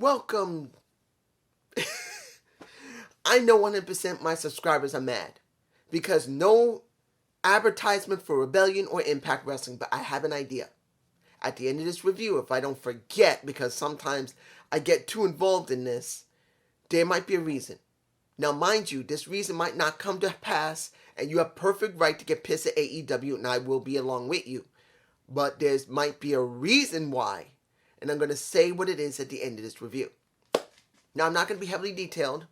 welcome. I know 100% my subscribers are mad because no advertisement for Rebellion or Impact Wrestling, but I have an idea. At the end of this review, if I don't forget, because sometimes I get too involved in this, there might be a reason. Now, mind you, this reason might not come to pass, and you have perfect right to get pissed at AEW, and I will be along with you. But there might be a reason why, and I'm going to say what it is at the end of this review. Now, I'm not going to be heavily detailed,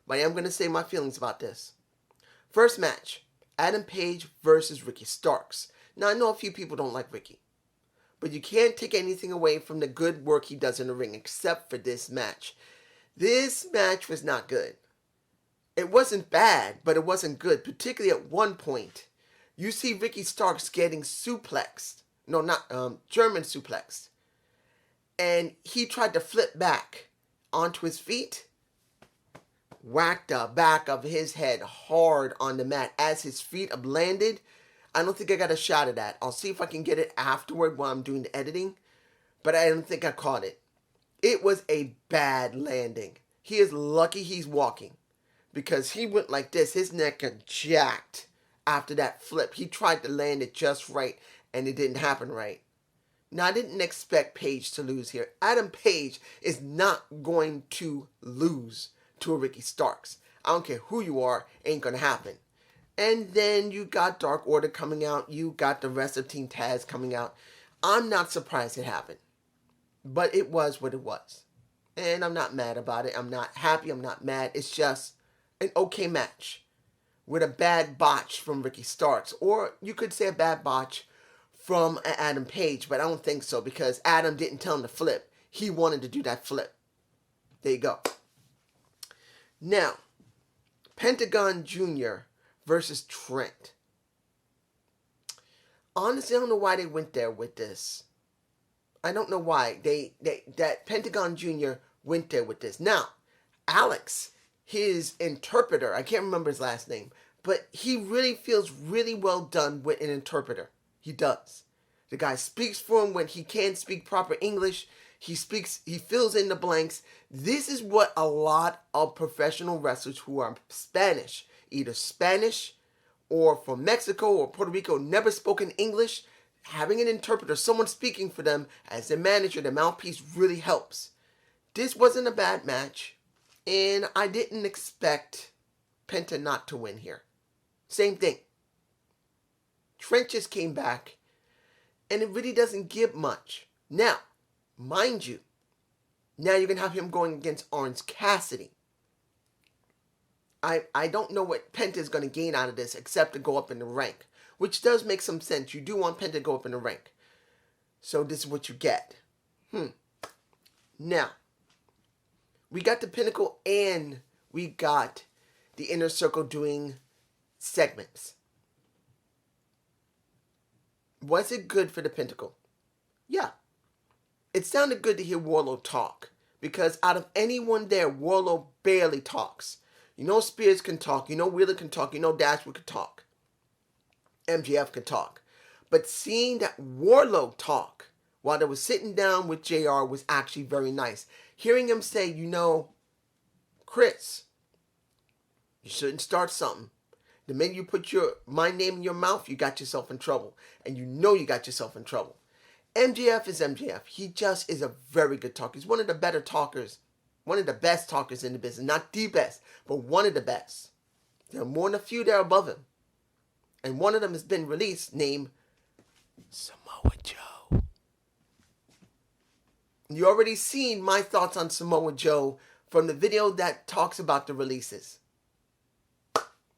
but I am going to say my feelings about this. First match, Adam Page versus Ricky Starks. Now, I know a few people don't like Ricky, but you can't take anything away from the good work he does in the ring, except for this match. This match was not good. It wasn't bad, but it wasn't good, particularly at one point. You see Ricky Starks getting suplexed. No, not German suplexed. And he tried to flip back onto his feet, whacked the back of his head hard on the mat as his feet landed. I don't think I got a shot of that. I'll see if I can get it afterward while I'm doing the editing, but I don't think I caught it. It was a bad landing. He is lucky he's walking because he went like this. His neck got jacked after that flip. He tried to land it just right, and it didn't happen right. Now, I didn't expect Page to lose here. Adam Page is not going to lose to a Ricky Starks. I don't care who you are, ain't going to happen. And then you got Dark Order coming out. You got the rest of Team Taz coming out. I'm not surprised it happened. But it was what it was. And I'm not mad about it. I'm not happy. I'm not mad. It's just an okay match with a bad botch from Ricky Starks. Or you could say a bad botch from Adam Page. But I don't think so because Adam didn't tell him to flip. He wanted to do that flip. There you go. Now, Pentagon Jr. versus Trent. Honestly, I don't know why they went there with this. I don't know why that Pentagon Jr. went there with this. Now, Alex, his interpreter, I can't remember his last name, but he really feels really well done with an interpreter. He does. The guy speaks for him when he can't speak proper English. He fills in the blanks. This is what a lot of professional wrestlers who are Spanish, either Spanish or from Mexico or Puerto Rico, never spoken English, having an interpreter, someone speaking for them as their manager, their mouthpiece, really helps. This wasn't a bad match, and I didn't expect Penta not to win here. Same thing. Trent just came back, and it really doesn't give much. Now, mind you, now you're going to have him going against Orange Cassidy. I don't know what Penta is going to gain out of this except to go up in the rank, which does make some sense. You do want Penta to go up in the rank. So this is what you get. Now, we got the Pinnacle and we got the Inner Circle doing segments. Was it good for the Pinnacle? Yeah. It sounded good to hear Wardlow talk because out of anyone there, Wardlow barely talks. You know Spears can talk. You know Wheeler can talk. You know Dashwood can talk. MJF can talk. But seeing that Wardlow talk while they were sitting down with JR was actually very nice. Hearing him say, you know, Chris, you shouldn't start something. The minute you put my name in your mouth, you got yourself in trouble. And you know you got yourself in trouble. MJF is MJF. He just is a very good talker. He's one of the better talkers. One of the best talkers in the business. Not the best, but one of the best. There are more than a few there above him. And one of them has been released named Samoa Joe. You already seen my thoughts on Samoa Joe from the video that talks about the releases.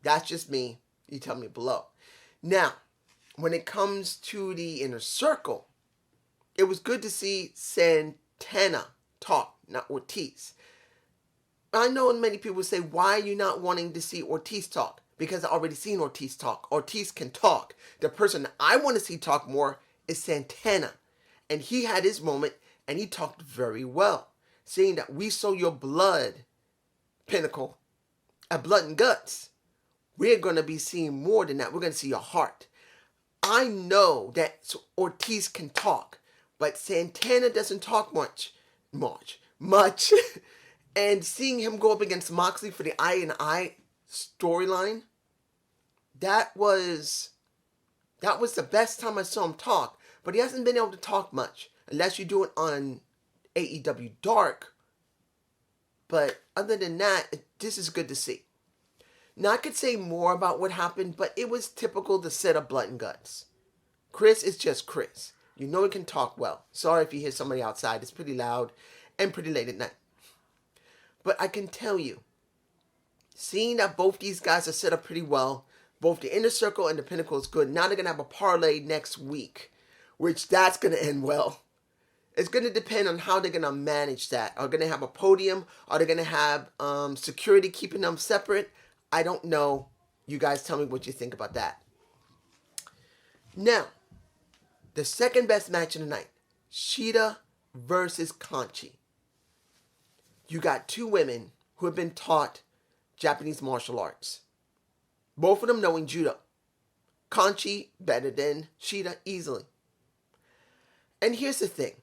That's just me. You tell me below. Now, when it comes to the Inner Circle, it was good to see Santana talk, not Ortiz. I know many people say, why are you not wanting to see Ortiz talk? Because I already seen Ortiz talk. Ortiz can talk. The person I want to see talk more is Santana. And he had his moment, and he talked very well. Saying that we saw your blood, Pinnacle, at Blood and Guts. We're going to be seeing more than that. We're going to see your heart. I know that Ortiz can talk, but Santana doesn't talk much. much. And seeing him go up against Moxley for the Eye and Eye storyline, that was the best time I saw him talk. But he hasn't been able to talk much, unless you do it on AEW Dark. But other than that, this is good to see. Now, I could say more about what happened, but it was typical to set up Blood and Guts. Chris is just Chris. You know he can talk well. Sorry if you hear somebody outside. It's pretty loud and pretty late at night. But I can tell you, seeing that both these guys are set up pretty well, both the Inner Circle and the Pinnacle is good. Now they're going to have a parlay next week, which that's going to end well. It's going to depend on how they're going to manage that. Are they going to have a podium? Are they going to have security keeping them separate? I don't know. You guys tell me what you think about that. Now, the second best match of the night, Shida versus Kanchi. You got two women who have been taught Japanese martial arts. Both of them knowing judo. Kanchi better than Shida easily. And here's the thing.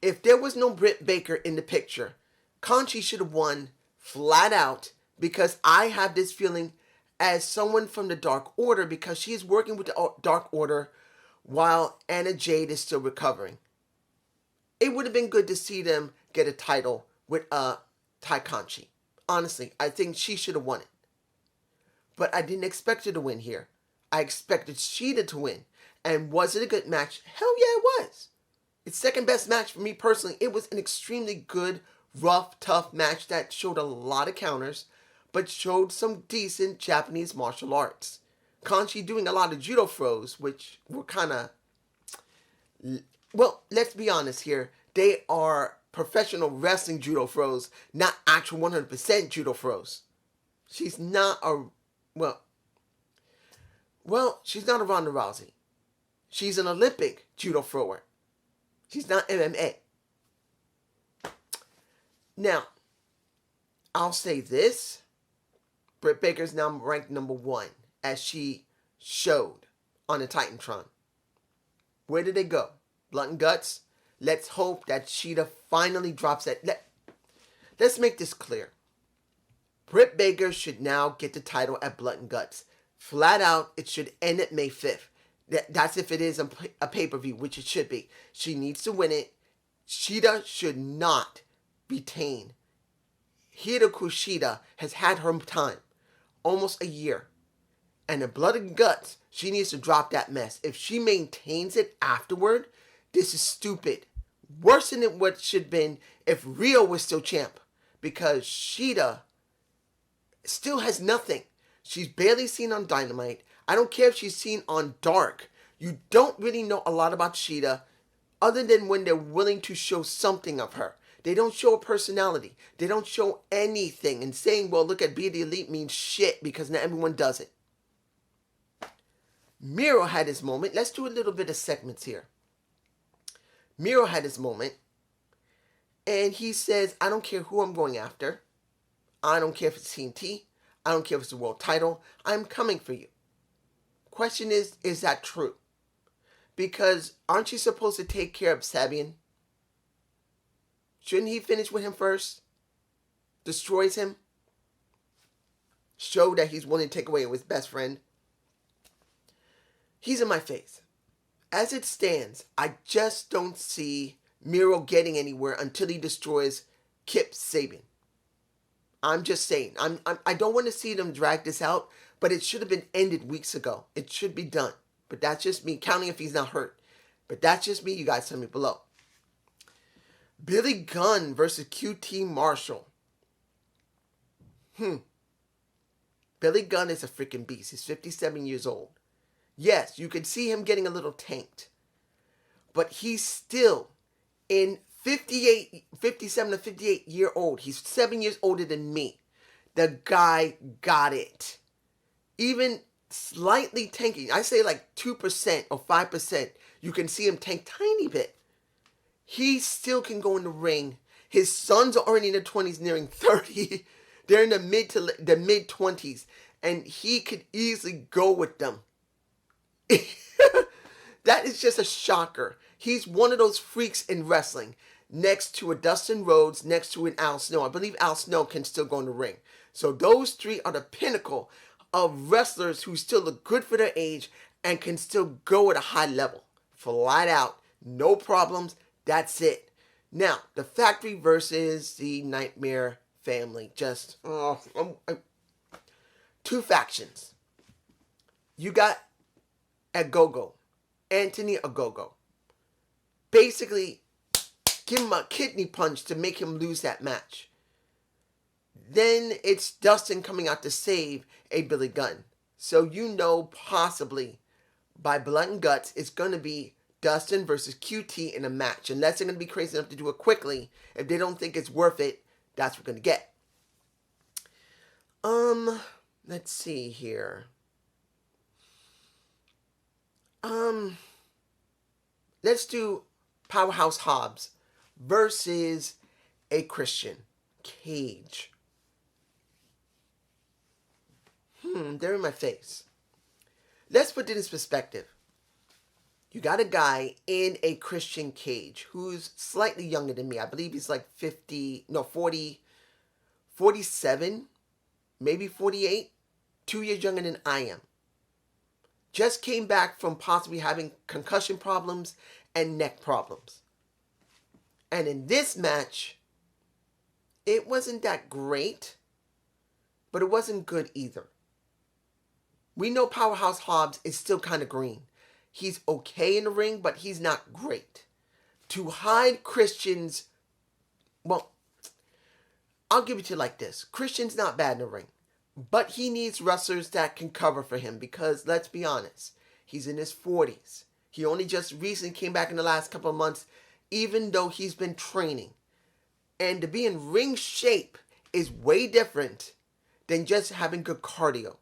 If there was no Britt Baker in the picture, Kanchi should have won flat out, because I have this feeling as someone from the Dark Order, because she is working with the Dark Order while Anna Jade is still recovering. It would have been good to see them get a title with Tai Kanchi. Honestly, I think she should have won it. But I didn't expect her to win here. I expected Shida to win. And was it a good match? Hell yeah, it was. It's second best match for me personally. It was an extremely good, rough, tough match that showed a lot of counters, but showed some decent Japanese martial arts. Kanchi doing a lot of judo throws, which were kind of... Well, let's be honest here. They are professional wrestling judo throws, not actual 100% judo throws. She's not a... Well, she's not a Ronda Rousey. She's an Olympic judo thrower. She's not MMA. Now, I'll say this. Britt Baker's now ranked number 1, as she showed on the Titantron. Where did they go? Blood and Guts? Let's hope that Shida finally drops that. Let's make this clear. Britt Baker should now get the title at Blood and Guts. Flat out, it should end at May 5th. That's if it is a pay-per-view, which it should be. She needs to win it. Shida should not retain. Hiro Kushida has had her time. Almost a year. And in Blood and Guts, she needs to drop that mess. If she maintains it afterward, this is stupid. Worse than what should have been if Rio was still champ. Because Shida still has nothing. She's barely seen on Dynamite. I don't care if she's seen on Dark. You don't really know a lot about Shida, other than when they're willing to show something of her. They don't show a personality. They don't show anything. And saying, well, look at Be the Elite means shit, because not everyone does it. Miro had his moment. Let's do a little bit of segments here. Miro had his moment. And he says, I don't care who I'm going after. I don't care if it's TNT. I don't care if it's a world title. I'm coming for you. Question is that true? Because aren't you supposed to take care of Sabian? Shouldn't he finish with him first? Destroys him? Show that he's willing to take away his best friend? He's in my face. As it stands, I just don't see Miro getting anywhere until he destroys Kip Sabian. I'm just saying. I don't want to see them drag this out, but it should have been ended weeks ago. It should be done. But that's just me, counting if he's not hurt. But that's just me. You guys tell me below. Billy Gunn versus QT Marshall. Billy Gunn is a freaking beast. He's 57 years old. Yes, you can see him getting a little tanked. But he's still in 57 to 58 year old. He's 7 years older than me. The guy got it. Even slightly tanking, I say like 2% or 5%, you can see him tank tiny bit. He still can go in the ring. His sons are already in their 20s, nearing 30. They're in the mid 20s, and he could easily go with them. That is just a shocker. He's one of those freaks in wrestling. next to a Dustin Rhodes, next to an Al Snow. I believe Al Snow can still go in the ring. So those three are the pinnacle of wrestlers who still look good for their age and can still go at a high level. Flat out, no problems, that's it. Now, the Factory versus the Nightmare Family. Just, two factions. You got Agogo, Anthony Agogo. Basically, give him a kidney punch to make him lose that match. Then it's Dustin coming out to save a Billy Gunn. So you know possibly by blood and guts it's going to be Dustin versus QT in a match. Unless they're going to be crazy enough to do it quickly. If they don't think it's worth it, that's what we're going to get. Let's see here. Let's do Powerhouse Hobbs versus a Christian Cage. They're in my face. Let's put it in perspective. You got a guy in a Christian Cage who's slightly younger than me. I believe he's like 47, maybe 48, 2 years younger than I am. Just came back from possibly having concussion problems and neck problems. And in this match, it wasn't that great, but it wasn't good either. We know Powerhouse Hobbs is still kind of green. He's okay in the ring, but he's not great. To hide Christian's, well, I'll give it to you like this. Christian's not bad in the ring, but he needs wrestlers that can cover for him because, let's be honest, he's in his 40s. He only just recently came back in the last couple of months, even though he's been training. And to be in ring shape is way different than just having good cardio.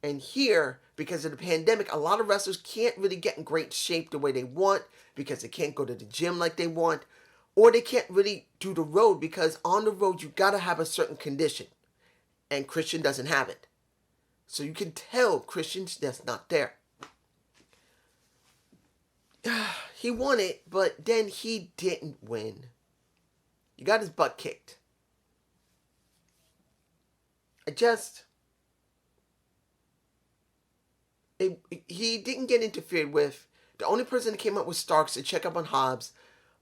And here, because of the pandemic, a lot of wrestlers can't really get in great shape the way they want because they can't go to the gym like they want, or they can't really do the road because on the road you gotta have a certain condition, and Christian doesn't have it. So you can tell Christian's just not there. He won it, but then he didn't win. He got his butt kicked. He didn't get interfered with. The only person that came up was Starks to check up on Hobbs.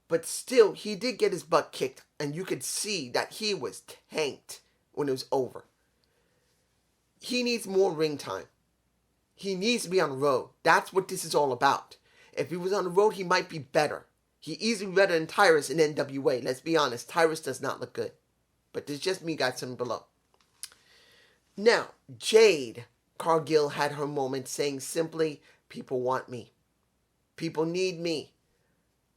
But still, he did get his butt kicked. And you could see that he was tanked when it was over. He needs more ring time. He needs to be on the road. That's what this is all about. If he was on the road, he might be better. He easily better than Tyrus in NWA. Let's be honest. Tyrus does not look good. But there's just me, guys, something below. Now, Jade Cargill had her moment saying simply, people want me. People need me.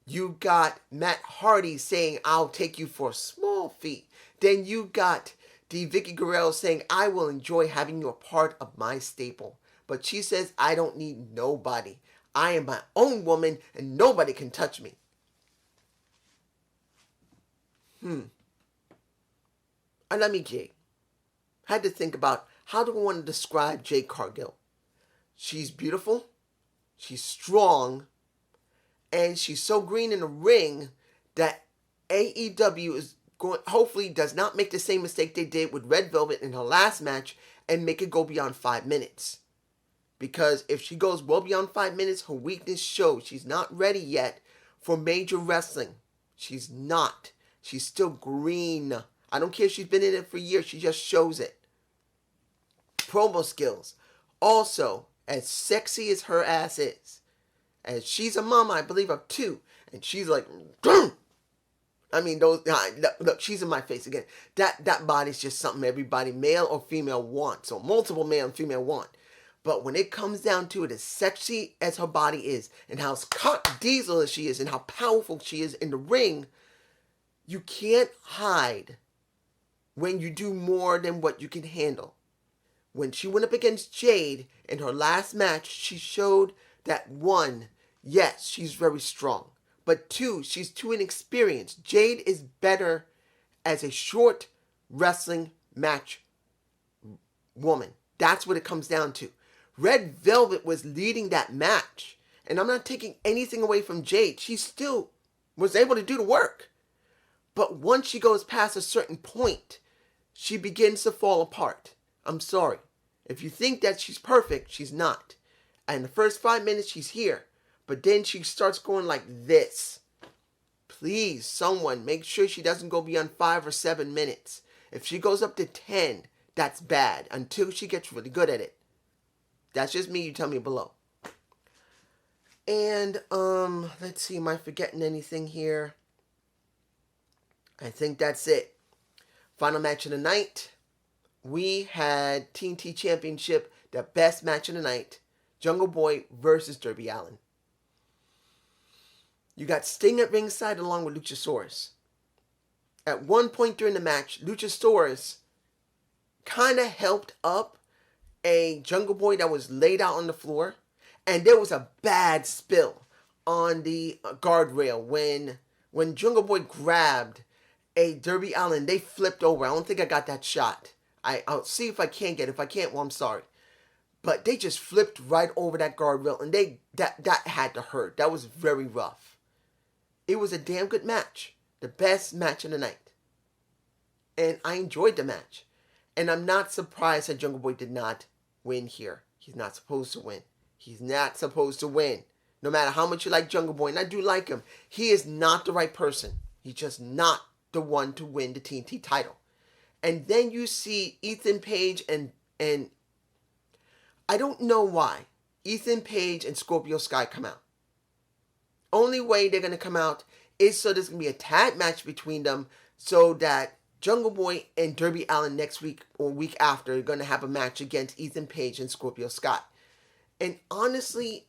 You got Matt Hardy saying, I'll take you for a small fee. Then you got Vicky Guerrero saying, I will enjoy having you a part of my staple. But she says, I don't need nobody. I am my own woman and nobody can touch me. I let me Jade. Had to think about how do I want to describe Jade Cargill. She's beautiful, she's strong, and she's so green in the ring that AEW is going, hopefully does not make the same mistake they did with Red Velvet in her last match and make it go beyond 5 minutes. Because if she goes well beyond 5 minutes, her weakness shows. She's not ready yet for major wrestling. She's not. She's still green. I don't care if she's been in it for years. She just shows it. Promo skills. Also, as sexy as her ass is. And she's a mama, I believe, of 2. And she's like, I mean, look, she's in my face again. That body's just something everybody, male or female, wants. So multiple male and female want. But when it comes down to it, as sexy as her body is, and how cock diesel as she is, and how powerful she is in the ring, you can't hide when you do more than what you can handle. When she went up against Jade in her last match, she showed that 1, yes, she's very strong. But 2, she's too inexperienced. Jade is better as a short wrestling match woman. That's what it comes down to. Red Velvet was leading that match. And I'm not taking anything away from Jade. She's still was able to do the work. But once she goes past a certain point, she begins to fall apart. I'm sorry. If you think that she's perfect, she's not. And the first 5 minutes, she's here. But then she starts going like this. Please, someone, make sure she doesn't go beyond 5 or 7 minutes. If she goes up to 10, that's bad until she gets really good at it. That's just me. You tell me below. And, let's see. Am I forgetting anything here? I think that's it. Final match of the night. We had TNT Championship, the best match of the night. Jungle Boy versus Darby Allin. You got Sting at ringside along with Luchasaurus. At one point during the match, Luchasaurus kind of helped up a Jungle Boy that was laid out on the floor. And there was a bad spill on the guardrail when Jungle Boy grabbed a Darby Allin. They flipped over. I don't think I got that shot. I'll see if I can get it. If I can't, well, I'm sorry. But they just flipped right over that guardrail, and that had to hurt. That was very rough. It was a damn good match. The best match of the night. And I enjoyed the match. And I'm not surprised that Jungle Boy did not win here. He's not supposed to win. He's not supposed to win. No matter how much you like Jungle Boy, and I do like him, he is not the right person. He's just not the one to win the TNT title. And then you see Ethan Page and I don't know why Ethan Page and Scorpio Sky come out. Only way they're going to come out is so there's going to be a tag match between them so that Jungle Boy and Darby Allin next week or week after are going to have a match against Ethan Page and Scorpio Sky. And honestly,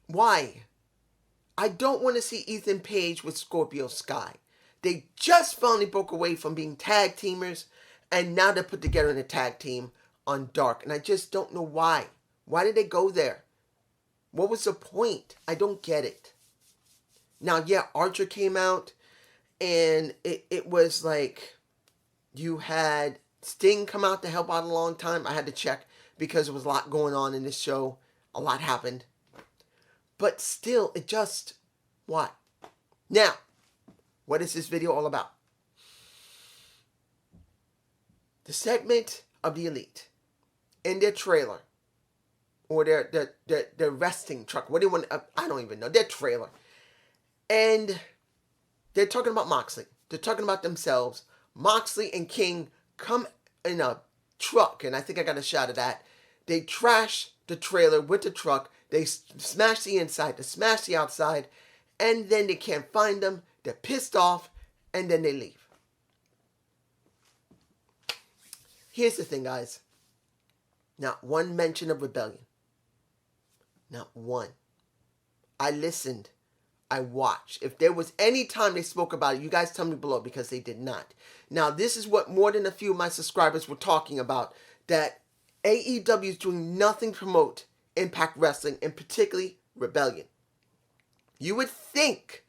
why? I don't want to see Ethan Page with Scorpio Sky. They just finally broke away from being tag teamers, and now they're put together in a tag team on Dark. And I just don't know why. Why did they go there? What was the point? I don't get it. Now, yeah, Archer came out, and it was like you had Sting come out to help out a long time. I had to check because there was a lot going on in this show. A lot happened. But still, it just... why? Now, what is this video all about? The segment of the Elite in their trailer or their resting truck. What do you want? I don't even know. Their trailer. And they're talking about Moxley. They're talking about themselves. Moxley and King come in a truck, and I think I got a shot of that. They trash the trailer with the truck. They smash the inside. They smash the outside. And then they can't find them. They're pissed off, and then they leave. Here's the thing, guys. Not one mention of rebellion. Not one. I listened. I watched. If there was any time they spoke about it, you guys tell me below, because they did not. Now, this is what more than a few of my subscribers were talking about, that AEW is doing nothing to promote Impact Wrestling, and particularly Rebellion. You would think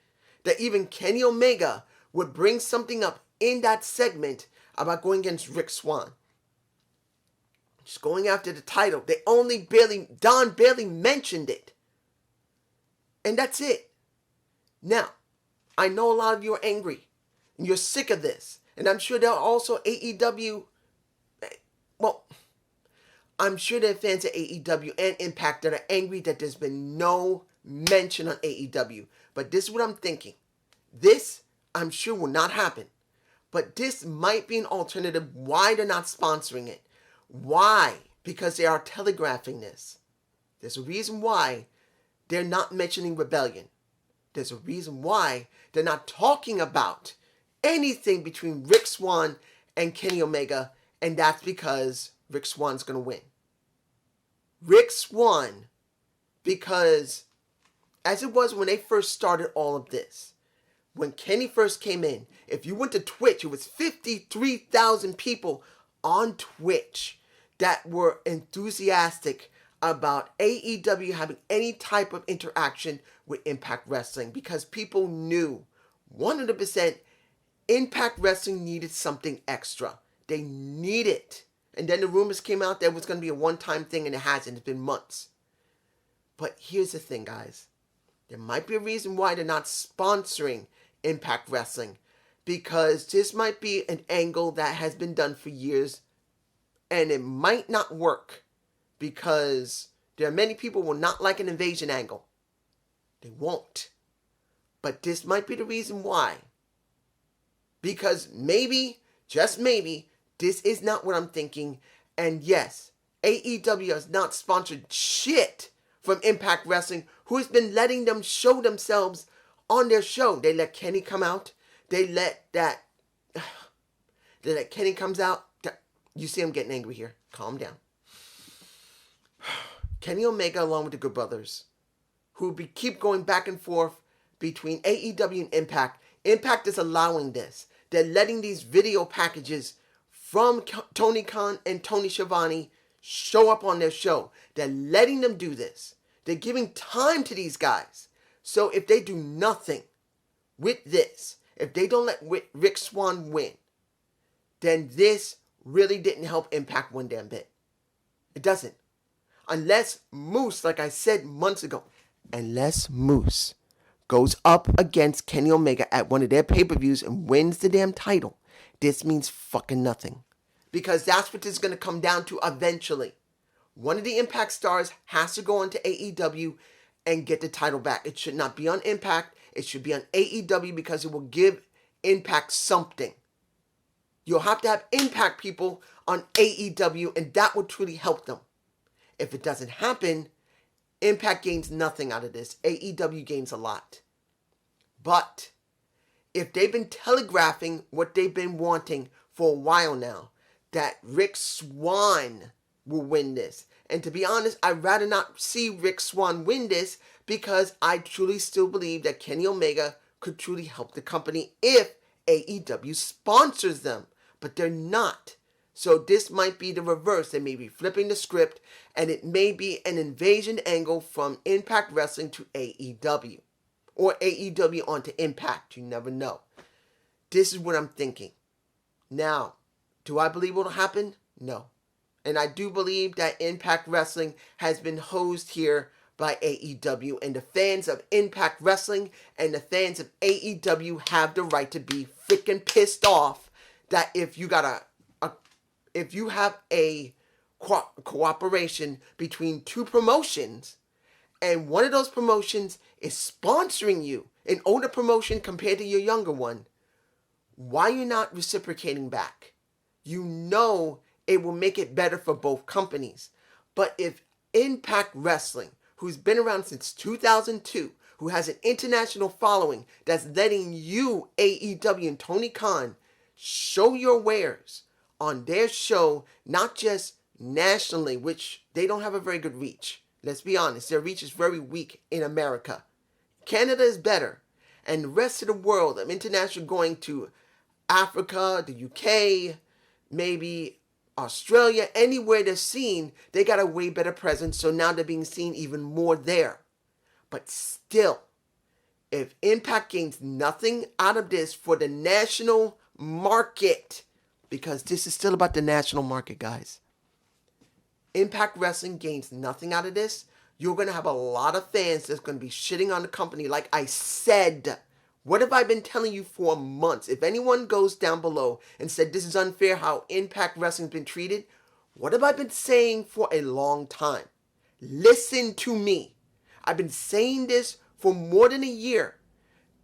that even Kenny Omega would bring something up in that segment about going against Rick Swann. Just going after the title. Don barely mentioned it. And that's it. Now, I know a lot of you are angry. And you're sick of this. And I'm sure there are also AEW... well, I'm sure there are fans of AEW and Impact that are angry that there's been no mention on AEW. But this is what I'm thinking. This, I'm sure, will not happen. But this might be an alternative why they're not sponsoring it. Why? Because they are telegraphing this. There's a reason why they're not mentioning Rebellion. There's a reason why they're not talking about anything between Rick Swann and Kenny Omega. And that's because Rick Swann's going to win. Rick Swann, because as it was when they first started all of this, when Kenny first came in, if you went to Twitch, it was 53,000 people on Twitch that were enthusiastic about AEW having any type of interaction with Impact Wrestling, because people knew 100% Impact Wrestling needed something extra. They need it. And then the rumors came out that it was going to be a one-time thing, and it hasn't. It's been months. But here's the thing, guys. There might be a reason why they're not sponsoring Impact Wrestling, because this might be an angle that has been done for years and it might not work, because there are many people who will not like an invasion angle. They won't. But this might be the reason why. Because maybe, just maybe, this is not what I'm thinking. And yes, AEW has not sponsored shit from Impact Wrestling, who has been letting them show themselves on their show. They let Kenny come out. They let Kenny comes out. You see I'm getting angry here. Calm down. Kenny Omega along with the Good Brothers, who keep going back and forth between AEW and Impact. Impact is allowing this. They're letting these video packages from Tony Khan and Tony Schiavone show up on their show. They're letting them do this. They're giving time to these guys. So if they do nothing with this, if they don't let Rick Swann win, then this really didn't help Impact one damn bit. It doesn't. Unless Moose, like I said months ago, unless Moose goes up against Kenny Omega at one of their pay-per-views and wins the damn title, this means fucking nothing. Because that's what this is going to come down to eventually. One of the Impact stars has to go on to AEW and get the title back. It should not be on Impact. It should be on AEW, because it will give Impact something. You'll have to have Impact people on AEW, and that will truly help them. If it doesn't happen, Impact gains nothing out of this. AEW gains a lot. But if they've been telegraphing what they've been wanting for a while now, that Rick Swann will win this. And to be honest, I'd rather not see Rick Swann win this, because I truly still believe that Kenny Omega could truly help the company if AEW sponsors them. But they're not. So this might be the reverse. They may be flipping the script, and it may be an invasion angle from Impact Wrestling to AEW. Or AEW onto Impact. You never know. This is what I'm thinking. Now, do I believe it will happen? No. And I do believe that Impact Wrestling has been hosed here by AEW. And the fans of Impact Wrestling and the fans of AEW have the right to be freaking pissed off that if you have a cooperation between two promotions, and one of those promotions is sponsoring you, an older promotion compared to your younger one, why are you not reciprocating back? You know it will make it better for both companies. But if Impact Wrestling, who's been around since 2002, who has an international following, that's letting you, AEW and Tony Khan, show your wares on their show, not just nationally, which they don't have a very good reach. Let's be honest, their reach is very weak in America. Canada is better. And the rest of the world, of international, going to Africa, the UK, maybe Australia, anywhere they're seen, they got a way better presence. So now they're being seen even more there. But still, if Impact gains nothing out of this for the national market, because this is still about the national market, guys. Impact Wrestling gains nothing out of this. You're going to have a lot of fans that's going to be shitting on the company. Like I said, what have I been telling you for months? If anyone goes down below and said this is unfair how Impact Wrestling's been treated, what have I been saying for a long time? Listen to me. I've been saying this for more than a year,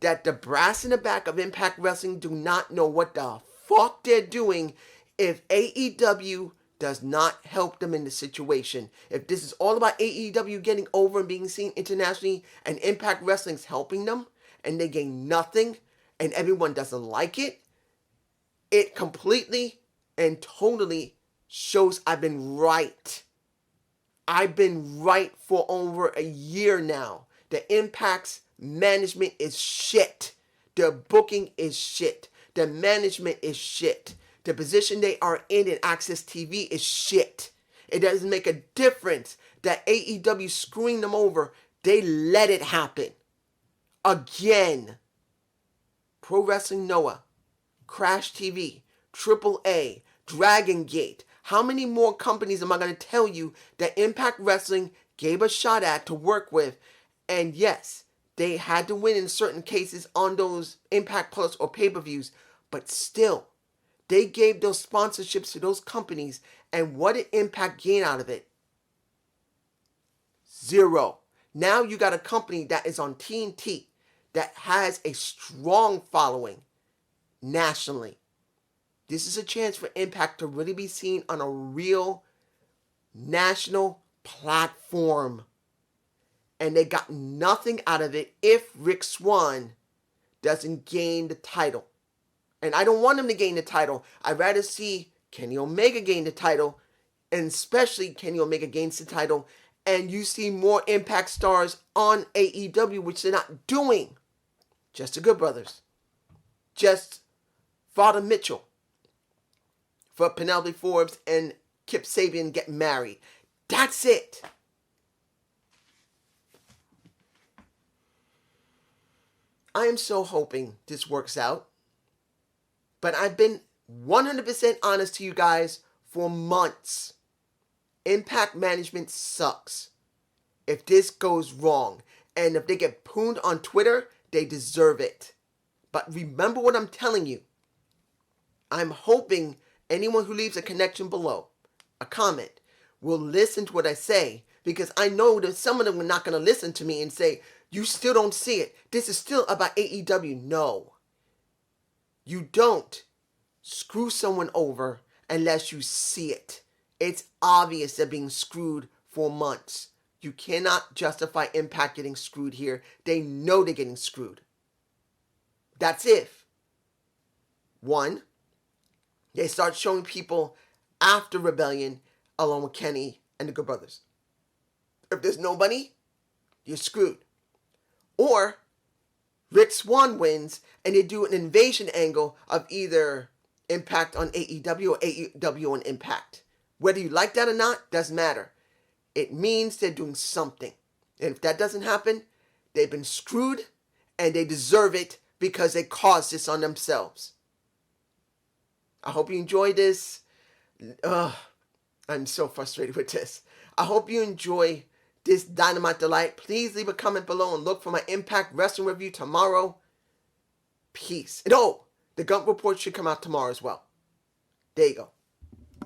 that the brass in the back of Impact Wrestling do not know what the fuck they're doing if AEW does not help them in the situation. If this is all about AEW getting over and being seen internationally, and Impact Wrestling's helping them, and they gain nothing, and everyone doesn't like it, it completely and totally shows I've been right. I've been right for over a year now. The Impact's management is shit. Their booking is shit. Their management is shit. The position they are in Access TV is shit. It doesn't make a difference that AEW screwing them over. They let it happen. Again. Pro Wrestling Noah, Crash TV, AAA, Dragon Gate. How many more companies am I going to tell you that Impact Wrestling gave a shot at to work with? And yes, They had to win in certain cases on those Impact Plus or pay-per-views, but still, they gave those sponsorships to those companies, and what did Impact gain out of it? Zero. Now you got a company that is on TNT that has a strong following nationally. This is a chance for Impact to really be seen on a real national platform. And they got nothing out of it if Rick Swann doesn't gain the title. And I don't want him to gain the title. I'd rather see Kenny Omega gain the title, and especially Kenny Omega gains the title, and you see more Impact stars on AEW, which they're not doing. Just the Good Brothers. Just Father Mitchell for Penelope Forbes and Kip Sabian get married. That's it. I am so hoping this works out. But I've been 100% honest to you guys for months. Impact management sucks. If this goes wrong, and if they get pooned on Twitter, they deserve it. But remember what I'm telling you. I'm hoping anyone who leaves a connection below, a comment, will listen to what I say, because I know that some of them are not going to listen to me and say, you still don't see it. This is still about AEW. No. You don't screw someone over unless you see it. It's obvious they're being screwed for months. You cannot justify Impact getting screwed here. They know they're getting screwed. That's if, one, they start showing people after Rebellion along with Kenny and the Good Brothers. If there's nobody, you're screwed. Or Rick Swann wins and they do an invasion angle of either Impact on AEW or AEW on Impact. Whether you like that or not, doesn't matter. It means they're doing something. And if that doesn't happen, they've been screwed and they deserve it because they caused this on themselves. I hope you enjoyed this. I'm so frustrated with this. I hope you enjoy this Dynamite Delight. Please leave a comment below and look for my Impact Wrestling review tomorrow. Peace. And the Gump Report should come out tomorrow as well. There you go.